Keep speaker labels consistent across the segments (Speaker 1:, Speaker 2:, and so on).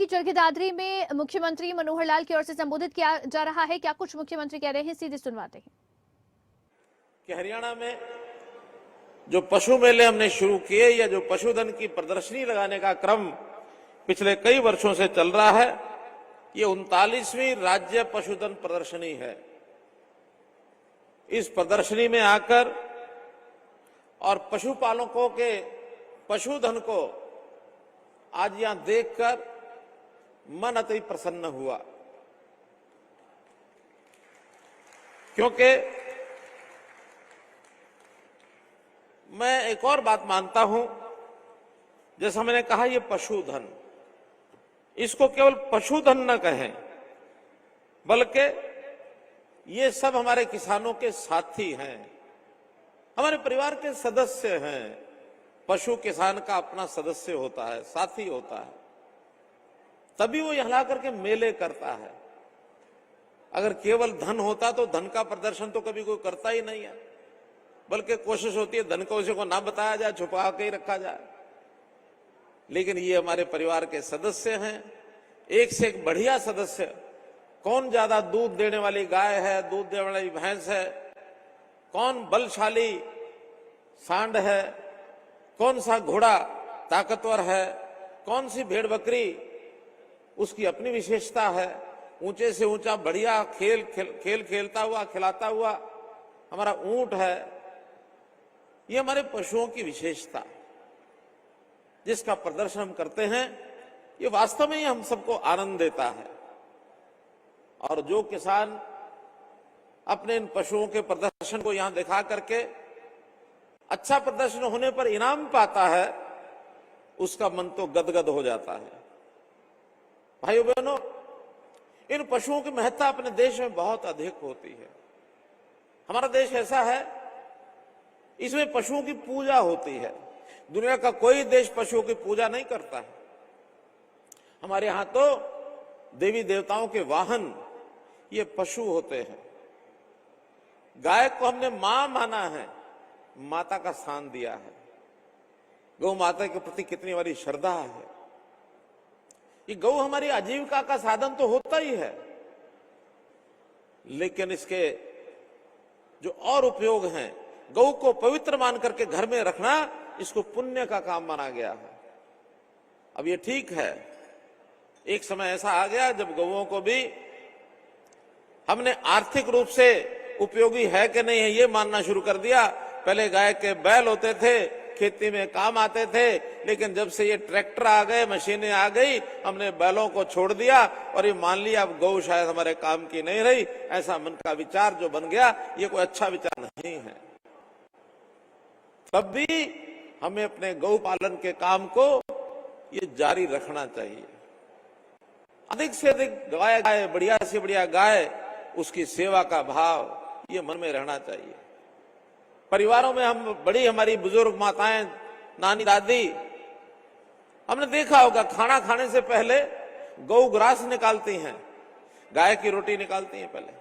Speaker 1: की चरखी दादरी में मुख्यमंत्री मनोहर लाल की ओर से संबोधित किया जा रहा है। क्या कुछ मुख्यमंत्री कह रहे हैं, सीधे सुनवाते हैं।
Speaker 2: कि हरियाणा में जो पशु मेले हमने शुरू किए या जो पशुधन की प्रदर्शनी लगाने का क्रम पिछले कई वर्षों से चल रहा है, ये 39वीं राज्य पशुधन प्रदर्शनी है। इस प्रदर्शनी में आकर और पशुपालकों के पशुधन को आज यहां देखकर मन अति प्रसन्न हुआ, क्योंकि मैं एक और बात मानता हूं, जैसा मैंने कहा ये पशुधन, इसको केवल पशुधन न कहें, बल्कि ये सब हमारे किसानों के साथी हैं, हमारे परिवार के सदस्य हैं। पशु किसान का अपना सदस्य होता है, साथी होता है, तभी वो यहां लाकर के मेले करता है। अगर केवल धन होता तो धन का प्रदर्शन तो कभी कोई करता ही नहीं है, बल्कि कोशिश होती है धन को उसी को ना बताया जाए, छुपा के ही रखा जाए। लेकिन ये हमारे परिवार के सदस्य हैं, एक से एक बढ़िया सदस्य। कौन ज्यादा दूध देने वाली गाय है, दूध देने वाली भैंस है, कौन बलशाली सांड है, कौन सा घोड़ा ताकतवर है, कौन सी भेड़ बकरी, उसकी अपनी विशेषता है। ऊंचे से ऊंचा बढ़िया खेल खेलता हुआ, खिलाता हुआ हमारा ऊंट है। ये हमारे पशुओं की विशेषता, जिसका प्रदर्शन हम करते हैं, ये वास्तव में ही हम सबको आनंद देता है। और जो किसान अपने इन पशुओं के प्रदर्शन को यहां दिखा करके अच्छा प्रदर्शन होने पर इनाम पाता है, उसका मन तो गदगद हो जाता है। भाइयों बहनों, इन पशुओं की महत्ता अपने देश में बहुत अधिक होती है। हमारा देश ऐसा है, इसमें पशुओं की पूजा होती है। दुनिया का कोई देश पशुओं की पूजा नहीं करता है। हमारे यहां तो देवी देवताओं के वाहन ये पशु होते हैं। गाय को हमने मां माना है, माता का स्थान दिया है। गौ माता के प्रति कितनी हमारी श्रद्धा है। ये गौ हमारी आजीविका का साधन तो होता ही है, लेकिन इसके जो और उपयोग हैं, गौ को पवित्र मान करके घर में रखना, इसको पुण्य का काम माना गया है। अब ये ठीक है, एक समय ऐसा आ गया जब गौओं को भी हमने आर्थिक रूप से उपयोगी है कि नहीं है ये मानना शुरू कर दिया। पहले गाय के बैल होते थे, खेती में काम आते थे, लेकिन जब से ये ट्रैक्टर आ गए, मशीनें आ गई, हमने बैलों को छोड़ दिया और ये मान लिया अब गौ शायद हमारे काम की नहीं रही। ऐसा मन का विचार जो बन गया, ये कोई अच्छा विचार नहीं है। तब भी हमें अपने गौ पालन के काम को ये जारी रखना चाहिए। अधिक से अधिक गाय, बढ़िया से बढ़िया गाय, उसकी सेवा का भाव ये मन में रहना चाहिए। परिवारों में हम हमारी बुजुर्ग माताएं, नानी दादी, हमने देखा होगा खाना खाने से पहले गौ ग्रास निकालती हैं, गाय की रोटी निकालती हैं पहले।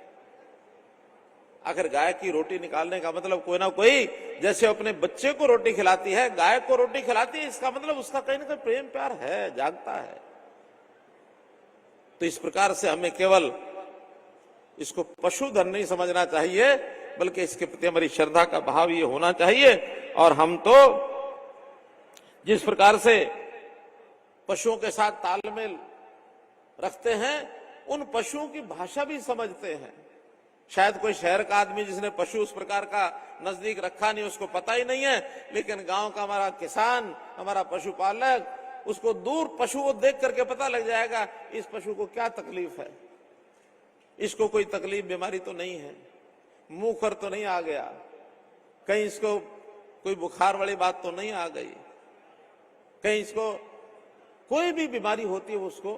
Speaker 2: आखिर गाय की रोटी निकालने का मतलब कोई ना कोई, जैसे अपने बच्चे को रोटी खिलाती है, गाय को रोटी खिलाती है, इसका मतलब उसका कहीं ना कहीं प्रेम प्यार है, जागता है। तो इस प्रकार से हमें केवल इसको पशुधन नहीं समझना चाहिए, बल्कि इसके प्रति हमारी श्रद्धा का भाव ये होना चाहिए। और हम तो जिस प्रकार से पशुओं के साथ तालमेल रखते हैं, उन पशुओं की भाषा भी समझते हैं। शायद कोई शहर का आदमी जिसने पशु उस प्रकार का नजदीक रखा नहीं, उसको पता ही नहीं है, लेकिन गांव का हमारा किसान, हमारा पशुपालक, उसको दूर पशु को देख करके पता लग जाएगा इस पशु को क्या तकलीफ है, इसको कोई तकलीफ बीमारी तो नहीं है, मुंह खर तो नहीं आ गया, कहीं इसको कोई बुखार वाली बात तो नहीं आ गई, कहीं इसको कोई भी बीमारी होती है, वो उसको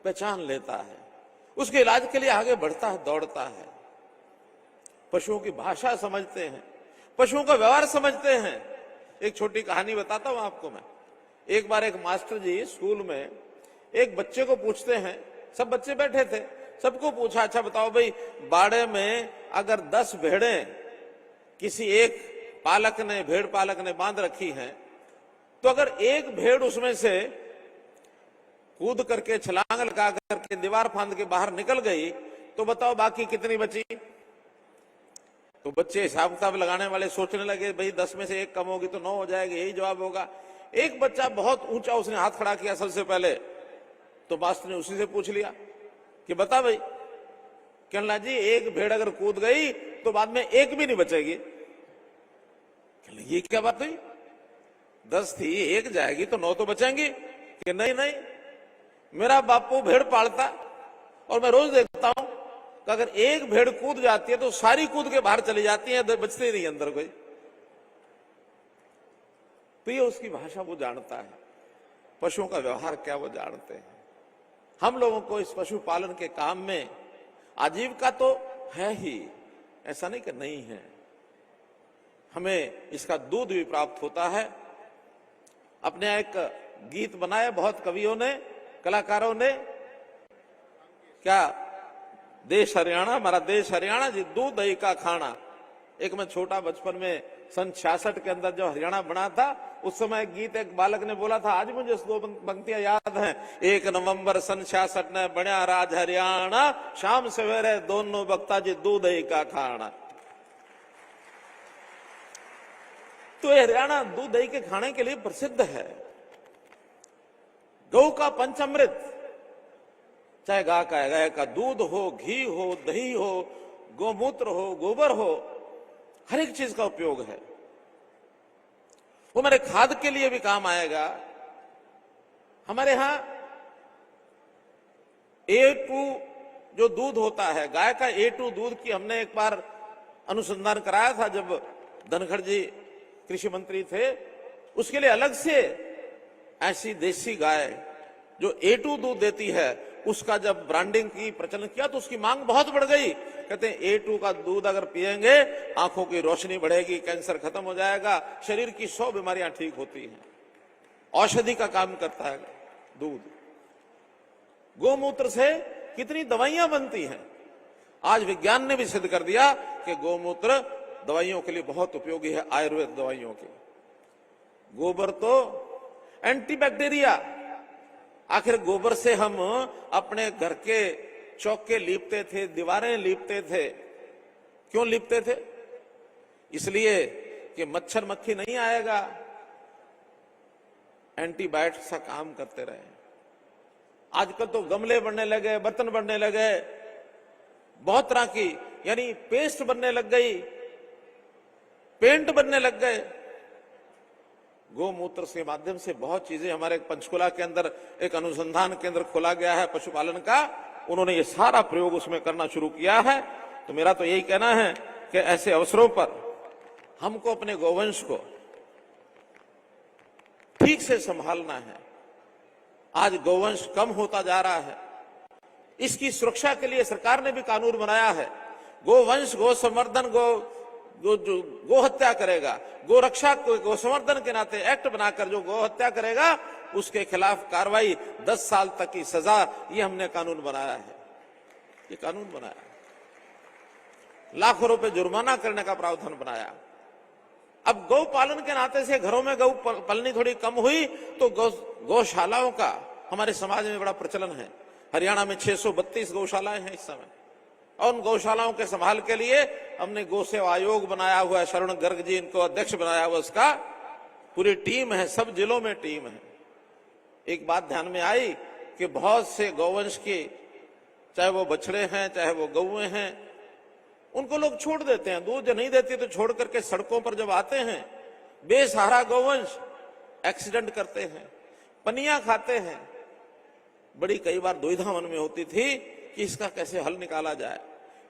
Speaker 2: पहचान लेता है, उसके इलाज के लिए आगे बढ़ता है, दौड़ता है। पशुओं की भाषा समझते हैं, पशुओं का व्यवहार समझते हैं। एक छोटी कहानी बताता हूं आपको मैं। एक बार एक मास्टर जी स्कूल में एक बच्चे को पूछते हैं, सब बच्चे बैठे थे, सबको पूछा, अच्छा बताओ भाई, बाड़े में अगर 10 भेड़ें किसी एक पालक ने, भेड़ पालक ने बांध रखी हैं, तो अगर एक भेड़ उसमें से कूद करके छलांग लगा करके दीवार फांद के बाहर निकल गई, तो बताओ बाकी कितनी बची? तो बच्चे हिसाब किताब लगाने वाले सोचने लगे भाई 10 में से 1 कम होगी तो 9 हो जाएगी, यही जवाब होगा। एक बच्चा बहुत ऊंचा उसने हाथ खड़ा किया सबसे पहले, तो मास्टर ने उसी से पूछ लिया कि बता भाई। कहने लगा जी एक भेड़ अगर कूद गई तो बाद में 1 भी नहीं बचेगी। कहने ये क्या बात हुई? 10 थी, 1 जाएगी तो 9 तो बचेंगी। कि नहीं नहीं, मेरा बापू भेड़ पालता और मैं रोज देखता हूं कि अगर 1 भेड़ कूद जाती है तो सारी कूद के बाहर चली जाती है, बचती नहीं अंदर कोई। तो ये उसकी भाषा वो जानता है, पशुओं का व्यवहार क्या वो जानते हैं। हम लोगों को इस पशुपालन के काम में आजीविका तो है ही, ऐसा नहीं कि नहीं है। हमें इसका दूध भी प्राप्त होता है। अपने एक गीत बनाया बहुत कवियों ने, कलाकारों ने, क्या देश हरियाणा, हमारा देश हरियाणा जी, दूध दही का खाना। एक मैं छोटा बचपन में सन 66 के अंदर जो हरियाणा बना था, उस समय गीत एक बालक ने बोला था, आज मुझे 2 पंक्तियां याद हैं। 1 नवंबर सन 66 ने बना राज हरियाणा, शाम सवेरे दोनों बख्ता जी दूध दही का खाना। तो हरियाणा दूध दही के खाने के लिए प्रसिद्ध है। गौ का पंचामृत, चाहे गाय का दूध हो, घी हो, दही हो, गोमूत्र हो, गोबर हो, हर एक चीज का उपयोग है। वो हमारे खाद के लिए भी काम आएगा। हमारे यहां A2 जो दूध होता है, गाय का A2 दूध की हमने एक बार अनुसंधान कराया था जब धनखड़ जी कृषि मंत्री थे। उसके लिए अलग से ऐसी देसी गाय जो A2 दूध देती है, उसका जब ब्रांडिंग की प्रचलन किया तो उसकी मांग बहुत बढ़ गई। कहते हैं A2 का दूध अगर पिएंगे आंखों की रोशनी बढ़ेगी, कैंसर खत्म हो जाएगा, शरीर की 100 बीमारियां ठीक होती हैं, औषधि का काम करता है दूध। गोमूत्र से कितनी दवाइयां बनती हैं। आज विज्ञान ने भी सिद्ध कर दिया कि गोमूत्र दवाइयों के लिए बहुत उपयोगी है, आयुर्वेद दवाइयों के। गोबर तो एंटीबैक्टीरिया। आखिर गोबर से हम अपने घर के चौके लीपते थे, दीवारें लीपते थे। क्यों लीपते थे? इसलिए कि मच्छर मक्खी नहीं आएगा, एंटीबायोटिक्स का काम करते रहे। आजकल तो गमले बनने लगे, बर्तन बनने लगे, बहुत तरह की, यानी पेस्ट बनने लग गई, पेंट बनने लग गए। गोमूत्र के माध्यम से बहुत चीजें, हमारे पंचकुला के अंदर एक अनुसंधान केंद्र खोला गया है पशुपालन का, उन्होंने ये सारा प्रयोग उसमें करना शुरू किया है। तो मेरा तो यही कहना है कि ऐसे अवसरों पर हमको अपने गौवंश को ठीक से संभालना है। आज गौवंश कम होता जा रहा है, इसकी सुरक्षा के लिए सरकार ने भी कानून बनाया है। गोवंश, गो संवर्धन, गो हत्या करेगा, गो रक्षा, गो संवर्धन के नाते एक्ट बनाकर जो गो हत्या करेगा उसके खिलाफ कार्रवाई, 10 साल तक की सजा, ये हमने कानून बनाया है। ये कानून बनाया, लाखों रुपए जुर्माना करने का प्रावधान बनाया। अब गौ पालन के नाते से घरों में गौ पालनी थोड़ी कम हुई तो गौशालाओं का हमारे समाज में बड़ा प्रचलन है। हरियाणा में 632 गौशालाएं हैं इस समय, और उन गौशालाओं के संभाल के लिए हमने गौ सेवा आयोग बनाया हुआ है। शरण गर्ग जी इनको अध्यक्ष बनाया हुआ, उसका पूरी टीम है, सब जिलों में टीम है। एक बात ध्यान में आई कि बहुत से गौवंश की, चाहे वो बछड़े हैं चाहे वो गौएं हैं, उनको लोग छोड़ देते हैं, दूध नहीं देती तो छोड़ करके सड़कों पर जब आते हैं, बेसहारा गौवंश एक्सीडेंट करते हैं, पनिया खाते हैं। बड़ी कई बार दुविधा मन में होती थी कि इसका कैसे हल निकाला जाए।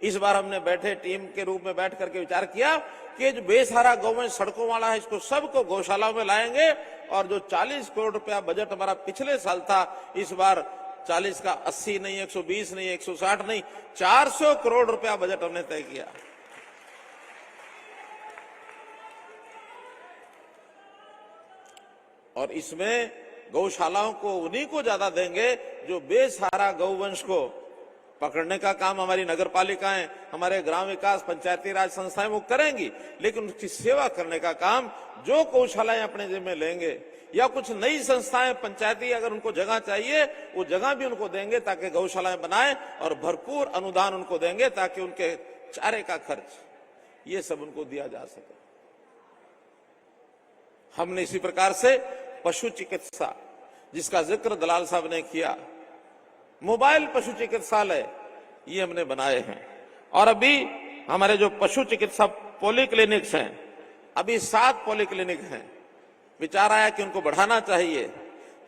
Speaker 2: इस बार हमने बैठे टीम के रूप में बैठ करके विचार किया कि जो बेसहारा गौवंश सड़कों वाला है, इसको सबको गौशालाओं में लाएंगे, और जो 40 करोड़ रुपया बजट हमारा पिछले साल था, इस बार 40 का 80 नहीं, 120 नहीं, 160 नहीं, 400 करोड़ रुपया बजट हमने तय किया। और इसमें गौशालाओं को उन्हीं को ज्यादा देंगे जो बेसहारा गौवंश को पकड़ने का काम हमारी नगर पालिकाएं, हमारे ग्राम विकास, पंचायती राज संस्थाएं वो करेंगी, लेकिन उसकी सेवा करने का काम जो गौशालाएं अपने जिम्मे लेंगे, या कुछ नई संस्थाएं पंचायती अगर उनको जगह चाहिए वो जगह भी उनको देंगे ताकि गौशालाएं बनाएं, और भरपूर अनुदान उनको देंगे ताकि उनके चारे का खर्च ये सब उनको दिया जा सके। हमने इसी प्रकार से पशु चिकित्सा, जिसका जिक्र दलाल साहब ने किया, मोबाइल पशु चिकित्सालय ये हमने बनाए हैं। और अभी हमारे जो पशु चिकित्सा पॉलीक्लिनिक्स हैं, अभी 7 पॉलीक्लिनिक हैं। विचार आया कि उनको बढ़ाना चाहिए,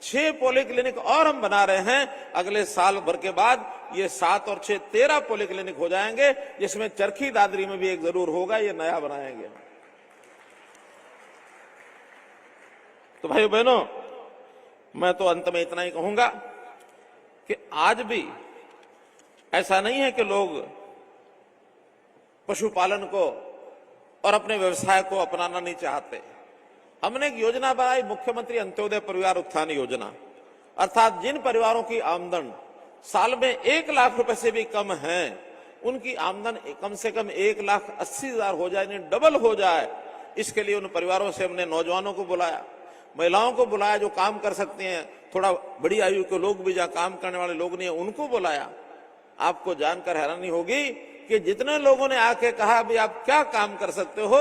Speaker 2: 6 पॉलीक्लिनिक और हम बना रहे हैं। अगले साल भर के बाद ये 7 और 6 13 पॉलीक्लिनिक हो जाएंगे, जिसमें चरखी दादरी में भी एक जरूर होगा, ये नया बनाएंगे। तो भाइयों बहनों, मैं तो अंत में इतना ही कहूंगा कि आज भी ऐसा नहीं है कि लोग पशुपालन को और अपने व्यवसाय को अपनाना नहीं चाहते। हमने एक योजना बनाई, मुख्यमंत्री अंत्योदय परिवार उत्थान योजना, अर्थात जिन परिवारों की आमदन साल में 1 लाख रुपए से भी कम है, उनकी आमदन कम से कम 1,80,000 हो जाए, यानी डबल हो जाए। इसके लिए उन परिवारों से हमने नौजवानों को बुलाया, महिलाओं को बुलाया जो काम कर सकते हैं, थोड़ा बड़ी आयु के लोग भी जहां काम करने वाले लोग नहीं है उनको बुलाया। आपको जानकर हैरानी होगी कि जितने लोगों ने आके कहा भाई आप क्या काम कर सकते हो,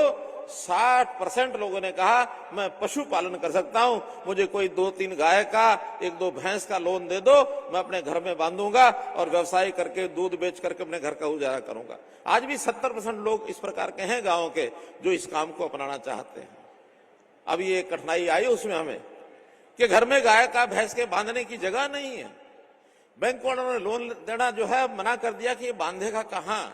Speaker 2: 60% लोगों ने कहा मैं पशुपालन कर सकता हूं, मुझे कोई 2-3 गाय का 1-2 भैंस का लोन दे दो, मैं अपने घर में बांधूंगा और व्यवसाय करके दूध बेच करके अपने घर का गुजारा करूंगा। आज भी 70% लोग इस प्रकार के हैं गांव के जो इस काम को अपनाना चाहते हैं। अब ये कठिनाई आई उसमें हमें कि घर में गाय का भैंस के बांधने की जगह नहीं है। बैंक वालों ने लोन देना जो है मना कर दिया कि ये बांधेगा कहां।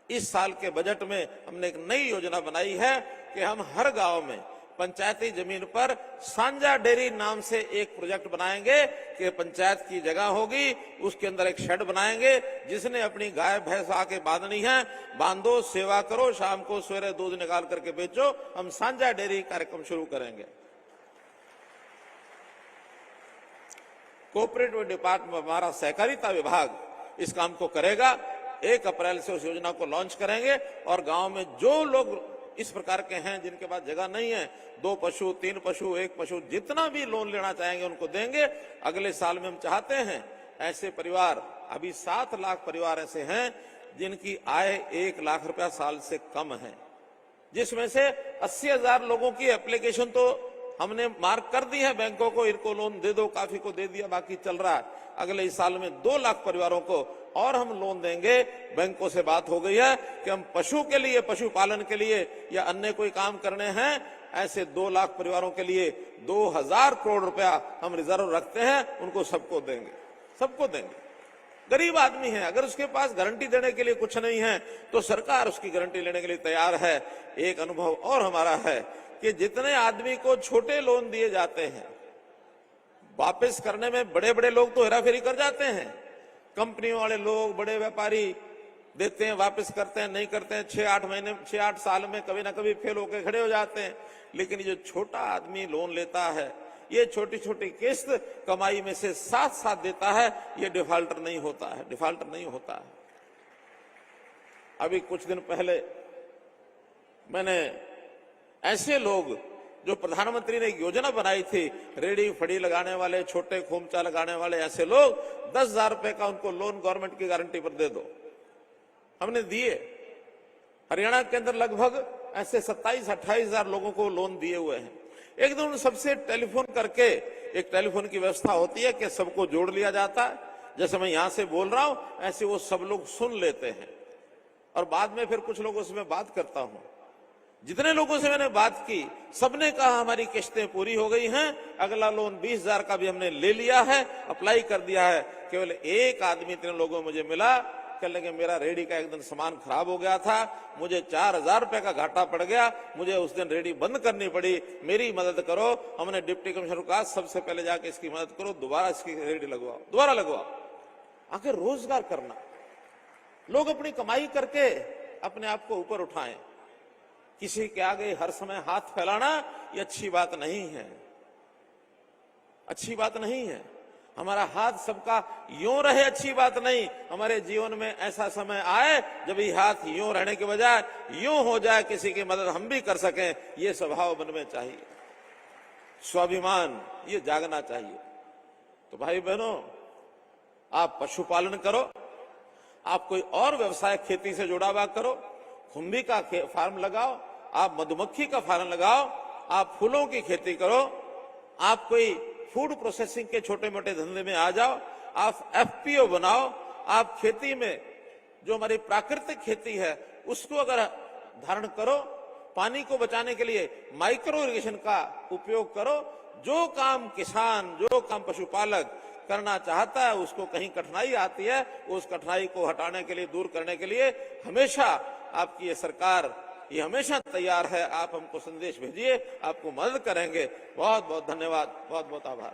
Speaker 2: इस साल के बजट में हमने एक नई योजना बनाई है कि हम हर गांव में पंचायती जमीन पर सांझा डेयरी नाम से एक प्रोजेक्ट बनाएंगे कि पंचायत की जगह होगी, उसके अंदर एक शेड बनाएंगे, जिसने अपनी गाय भैंस आके बांधनी है बांधो, सेवा करो, शाम को सवेरे दूध निकाल करके बेचो। हम सांझा डेयरी कार्यक्रम शुरू करेंगे। कोऑपरेटिव डिपार्टमेंट, हमारा सहकारिता विभाग इस काम को करेगा। 1 अप्रैल से उस योजना को लॉन्च करेंगे और गांव में जो लोग इस प्रकार के हैं जिनके पास जगह नहीं है, 2 पशु, 3 पशु, 1 पशु, जितना भी लोन लेना चाहेंगे उनको देंगे। अगले साल में हम चाहते हैं ऐसे परिवार, अभी 7 लाख परिवार ऐसे हैं जिनकी आय 1 लाख रुपया साल से कम है, जिसमें से 80,000 लोगों की एप्लीकेशन तो हमने मार्क कर दी है बैंकों को, इनको लोन दे दो, काफी को दे दिया, बाकी चल रहा है। अगले इस साल में 2 लाख परिवारों को और हम लोन देंगे। बैंकों से बात हो गई है कि हम पशु के लिए, पशुपालन के लिए या अन्य कोई काम करने हैं, ऐसे 2 लाख परिवारों के लिए 2,000 करोड़ रुपया हम रिजर्व रखते हैं, उनको सबको देंगे, सबको देंगे। गरीब आदमी है, अगर उसके पास गारंटी देने के लिए कुछ नहीं है तो सरकार उसकी गारंटी लेने के लिए तैयार है। एक अनुभव और हमारा है कि जितने आदमी को छोटे लोन दिए जाते हैं, वापस करने में बड़े बड़े लोग तो हेराफेरी कर जाते हैं। कंपनियों वाले लोग, बड़े व्यापारी देते हैं, वापस करते हैं, नहीं करते हैं, 6-8 महीने, 6-8 साल में कभी ना कभी फेल होकर खड़े हो जाते हैं। लेकिन ये जो छोटा आदमी लोन लेता है, ये छोटी छोटी किस्त कमाई में से साथ साथ देता है, ये डिफॉल्टर नहीं होता है, डिफॉल्टर नहीं होता है। अभी कुछ दिन पहले मैंने ऐसे लोग जो प्रधानमंत्री ने एक योजना बनाई थी, रेडी फड़ी लगाने वाले, छोटे खोमचा लगाने वाले ऐसे लोग, 10,000 रुपए का उनको लोन गवर्नमेंट की गारंटी पर दे दो, हमने दिए। हरियाणा के अंदर लगभग ऐसे 27-28,000 लोगों को लोन दिए हुए हैं। एक दिन उन सबसे टेलीफोन करके, एक टेलीफोन की व्यवस्था होती है कि सबको जोड़ लिया जाता है, जैसे मैं यहां से बोल रहा हूं ऐसे वो सब लोग सुन लेते हैं और बाद में फिर कुछ लोगों से मैं बात करता हूं। जितने लोगों से मैंने बात की, सबने कहा हमारी किस्तें पूरी हो गई हैं, अगला लोन 20,000 का भी हमने ले लिया है, अप्लाई कर दिया है। केवल एक आदमी 3 लोगों में मुझे मिला, कहने लगे मेरा रेडी का एक दिन सामान खराब हो गया था, मुझे 4,000 रुपए का घाटा पड़ गया, मुझे उस दिन रेडी बंद करनी पड़ी, मेरी मदद करो। हमने डिप्टी कमिश्नर को कहा सबसे पहले जाके इसकी मदद करो, दोबारा इसकी रेडी लगवाओ, दोबारा लगवाओ। आखिर रोजगार करना, लोग अपनी कमाई करके अपने आप को ऊपर उठाएं, किसी के आगे हर समय हाथ फैलाना ये अच्छी बात नहीं है, अच्छी बात नहीं है। हमारा हाथ सबका यूं रहे, अच्छी बात नहीं। हमारे जीवन में ऐसा समय आए जब ये हाथ यूं रहने के बजाय यूं हो जाए, किसी की मदद हम भी कर सकें, ये स्वभाव मन में चाहिए। स्वाभिमान ये जागना चाहिए। तो भाई बहनों, आप पशुपालन करो, आप कोई और व्यवसाय खेती से जुड़ा हुआ करो, खुम्भी का फार्म लगाओ, आप मधुमक्खी का फार्म लगाओ, आप फूलों की खेती करो, आप कोई फूड प्रोसेसिंग के छोटे मोटे धंधे में आ जाओ, आप एफपीओ बनाओ, आप खेती में जो हमारी प्राकृतिक खेती है उसको अगर धारण करो, पानी को बचाने के लिए माइक्रो इरिगेशन का उपयोग करो। जो काम किसान, जो काम पशुपालक करना चाहता है उसको कहीं कठिनाई आती है, उस कठिनाई को हटाने के लिए, दूर करने के लिए हमेशा आपकी ये सरकार ये हमेशा तैयार है। आप हमको संदेश भेजिए, आपको मदद करेंगे। बहुत बहुत धन्यवाद, बहुत बहुत आभार।